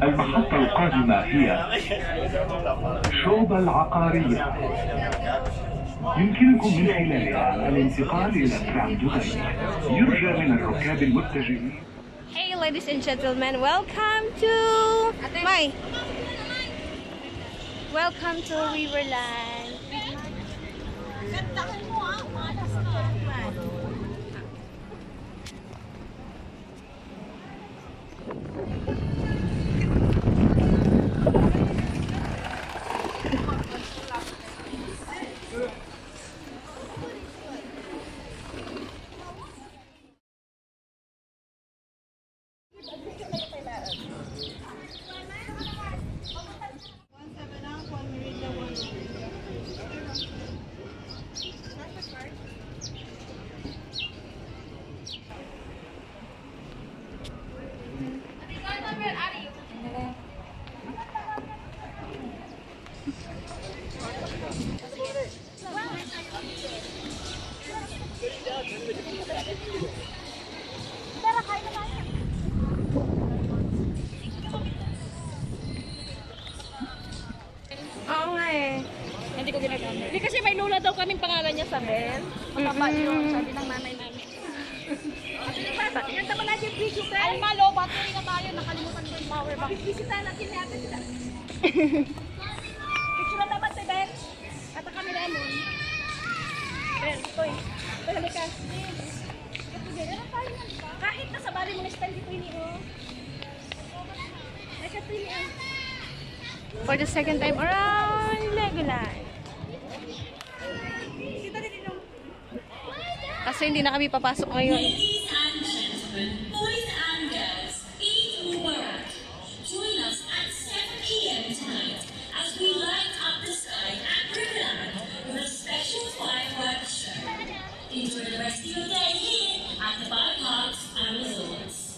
المحطة القادمة هي شوب العقارية. يمكنكم من خلالها الانتقال إلى ترام دبي. يرجى من الركاب المتجهين. Hey ladies and gentlemen, welcome to Riverland. Hindi ko ginagamit. Hindi kasi may lula daw kaming pangalan niya sa Ben. Mataba yun, sabi ng nanay namin. Yan naman natin yung video, Ben. Ay, malo, battery na tayo. Nakalimutan ko yung power bank. Bisitahan natin natin sila. Picture na naman si Ben. Kata kami na ano. Ben, ito eh. Ito, halika. Kahit nasa bali mo na style dito yun eh. For the second time around Legoland. Kasi hindi na kami papasok ngayon. Enjoy the rest of your day here at the Bar Parks and Resorts.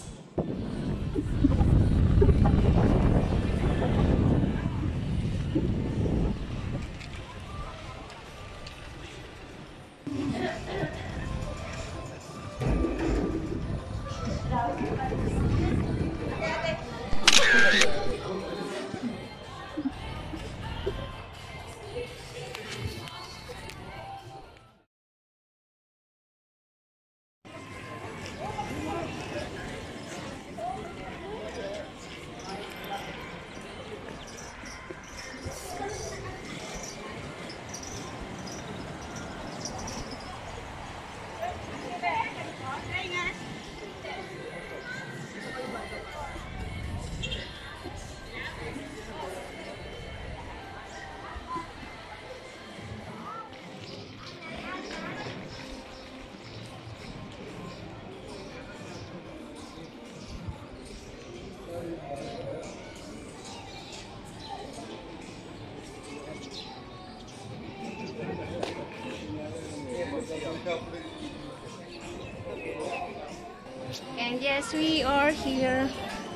And yes, we are here.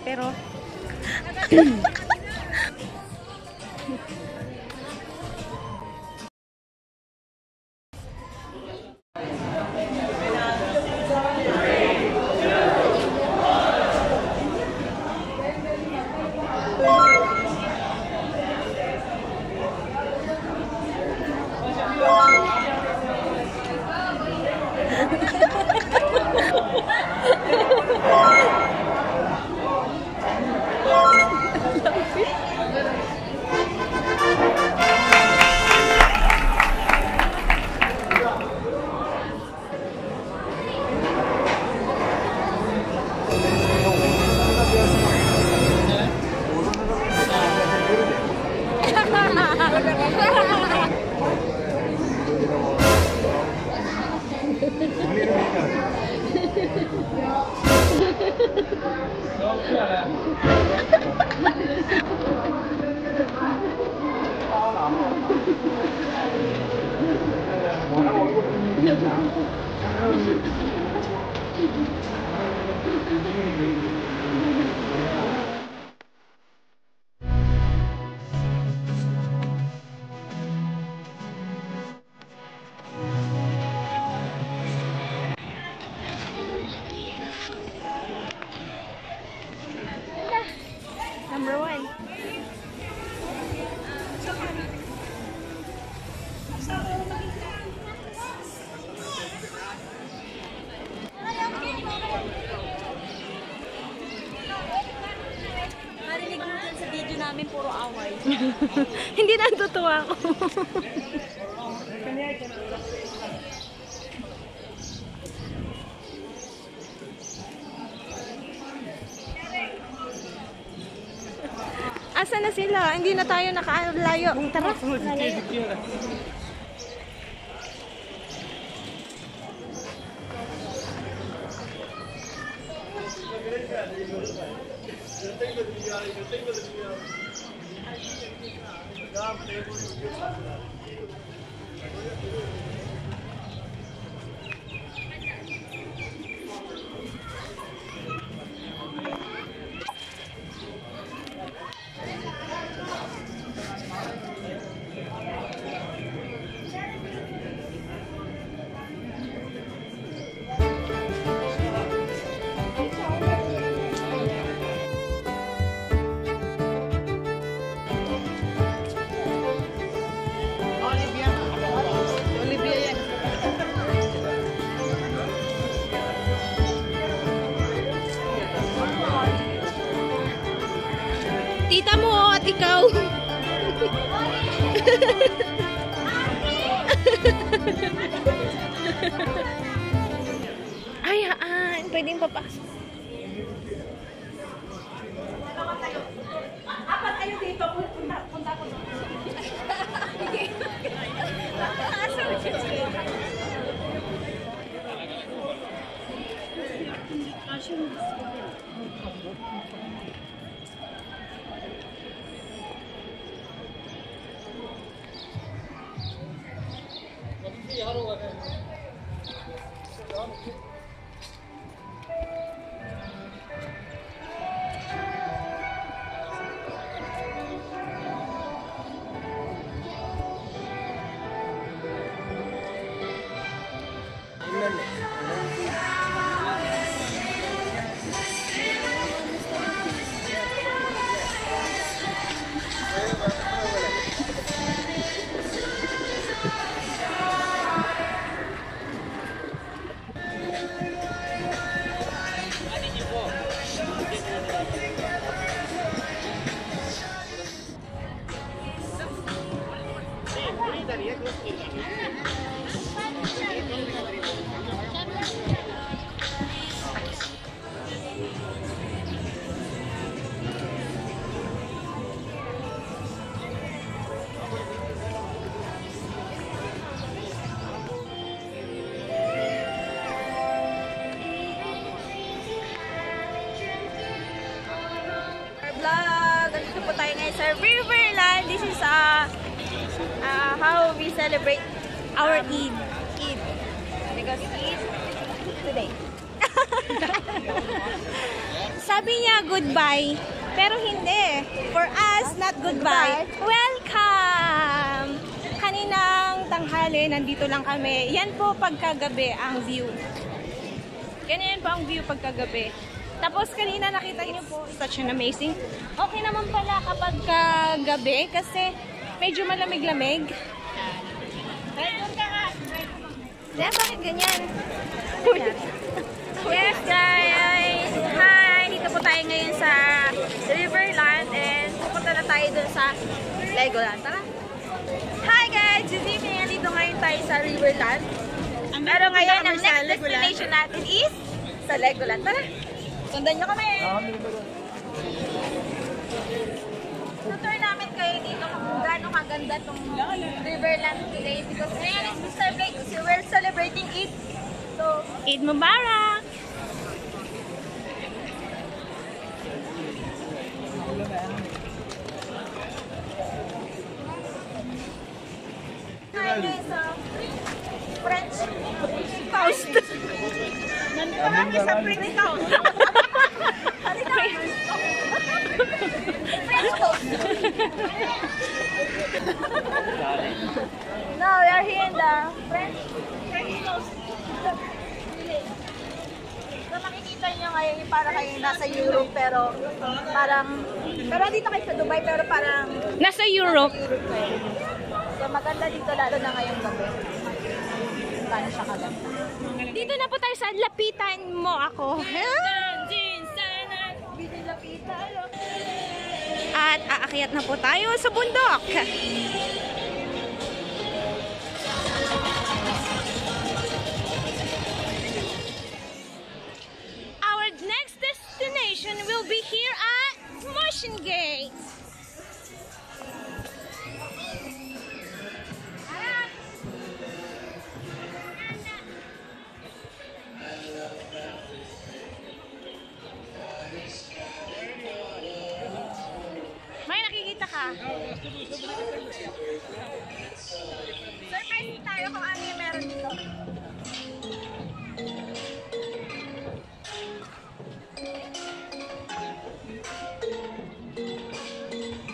Pero Hindi natutuwa ako. Asa na sila? Hindi na tayo nakalayo. Tara. Tita mo at ikaw. Ay, pwedeng papasok. Apat kayo dito. Punta ko. Dito po tayo ngayon sa Riverland. This is how we celebrate our Eid. Because Eid today. Sabi niya goodbye, pero hindi. For us, not goodbye. Welcome! Kaninang tanghali, nandito lang kami. Yan po pagkagabi ang view. Ganyan po ang view pagkagabi. Tapos kanina nakita niyo po, such an amazing. Okay naman pala kapag gabi kasi medyo malamig-lamig. Yan, bakit ganyan? Yes guys! Hi! Dito po tayo ngayon sa Riverland and pupunta na tayo dun sa Legoland. Tara! Hi guys! Good evening! Dito ngayon tayo sa Riverland. Pero ngayon, ang next destination natin is sa Legoland. Tara! Sundan nyo kami! Tutur namin kayo dito kung gaano kaganda itong Riverland today because ngayon is we're celebrating Eid. So, Eid Mubarak! French toast. Nandito sa French toast. French toast. No, we are here in the French toast. So makikita nyo ngayon para kayo nasa Europe pero dito kayo sa Dubai pero parang nasa Europe. So maganda dito lalo na ngayong gabi. Kano siya kaganda. Dito na po tayo sa lapitan mo ako. At aakyat na po tayo sa bundok. Our next destination will be here at Motion Gate. May nakikita ka? Surprise tayo kung ano yung meron dito.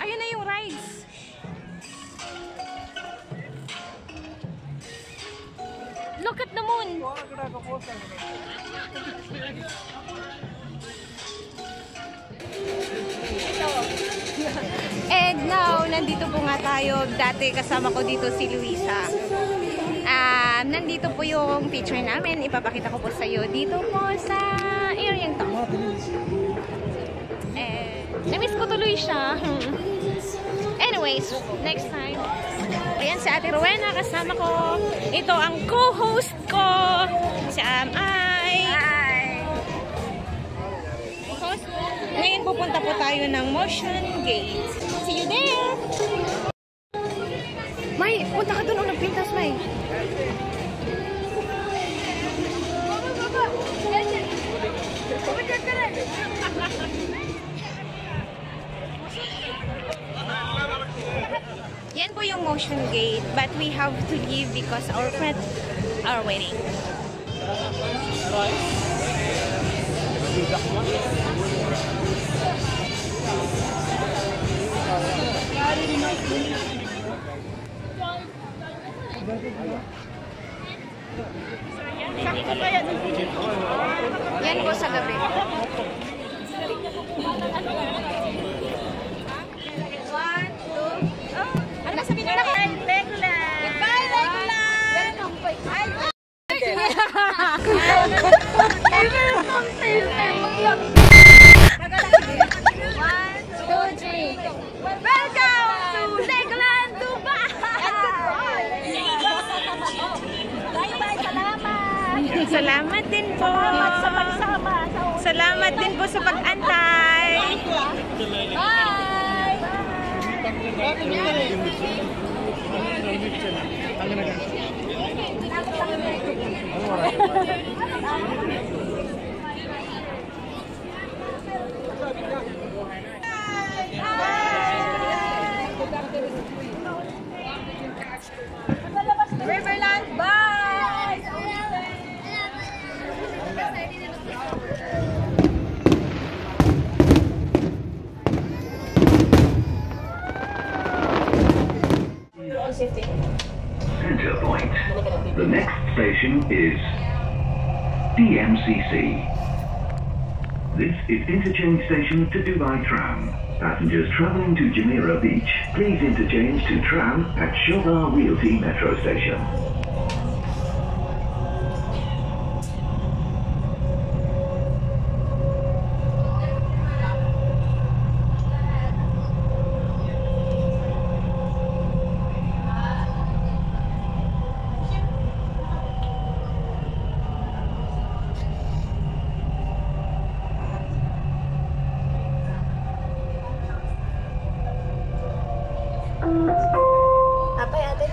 Ayun na yung rides. Look at the moon. And now, nandito po nga tayo. Dati kasama ko dito si Luisa. Nandito po yung picture namin. Ipapakita ko po sa iyo dito po sa area to. Na-miss ko tuloy siya. Anyways, next time. Ayan si Ate Rowena kasama ko. Ito ang co-host ko. Si Amay. Host. Ngayon pupunta po tayo ng Motion Gate. See you there! May, punta ka doon o nagpintas, May. Yan po yung Motion Gate, but we have to leave because our friends are waiting. Yan po sa gabi. Ano na sabihin na kayo? Legland! Goodbye, Legland! Welcome po. One, two, three. Welcome to Legland, Dubai! Salamat din po. Salamat din po sa pag-antay. Bye! Riverland, bye! Center Point. The next station is DMCC. This is interchange station to Dubai Tram. Passengers travelling to Jumeirah Beach, please interchange to tram at Shobar Realty Metro Station.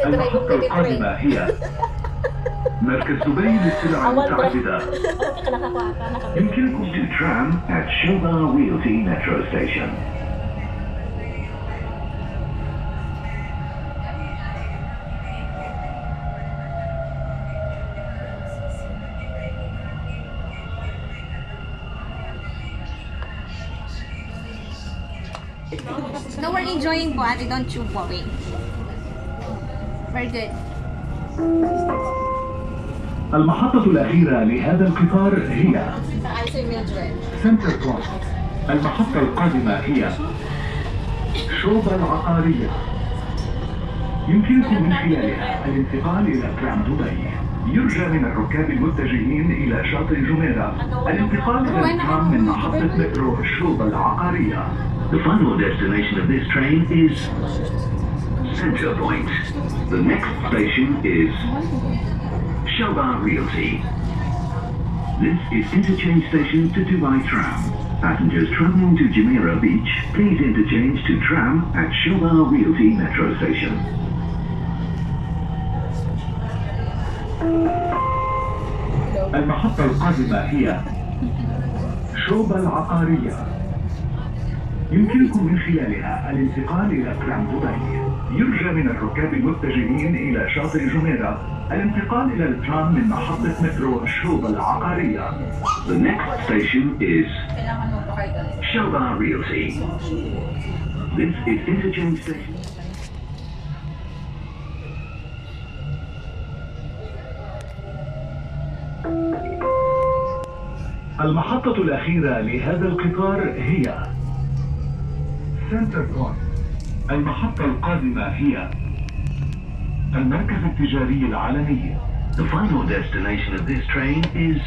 المحطة القادمة هي مركز دبي للسلع المتعددة. يمكنكم to tram at Shobar Realty Metro Station. No, we're enjoying po, Ate. Don't you worry. We're good. المحطة الأخيرة لهذا القطار هي سنتر بوينت. المحطة القادمة هي شوبا العقارية. يمكنكم من خلالها الانتقال إلى ترام دبي. يرجى من الركاب المتجهين إلى شاطئ جميرة الانتقال إلى الترام من محطة مترو الشوبة العقارية. The final destination of this train is Center Point. The next station is Shobar Realty. This is interchange station to Dubai Tram. Passengers traveling to Jumeirah Beach, please interchange to tram at Shobar Realty Metro Station. المحطة القادمة هي شوبة العقارية. يمكنكم من خلالها الانتقال إلى ترام دبي. يرجى من الركاب المتجهين إلى شاطئ جميرة الانتقال إلى الترام من محطة مترو الشوبة العقارية. The next station is Shobar Realty. This is interchange station. المحطة الأخيرة لهذا القطار هي سنتر بوينت. المحطة القادمة هي المركز التجاري العالمي. The final destination of this train is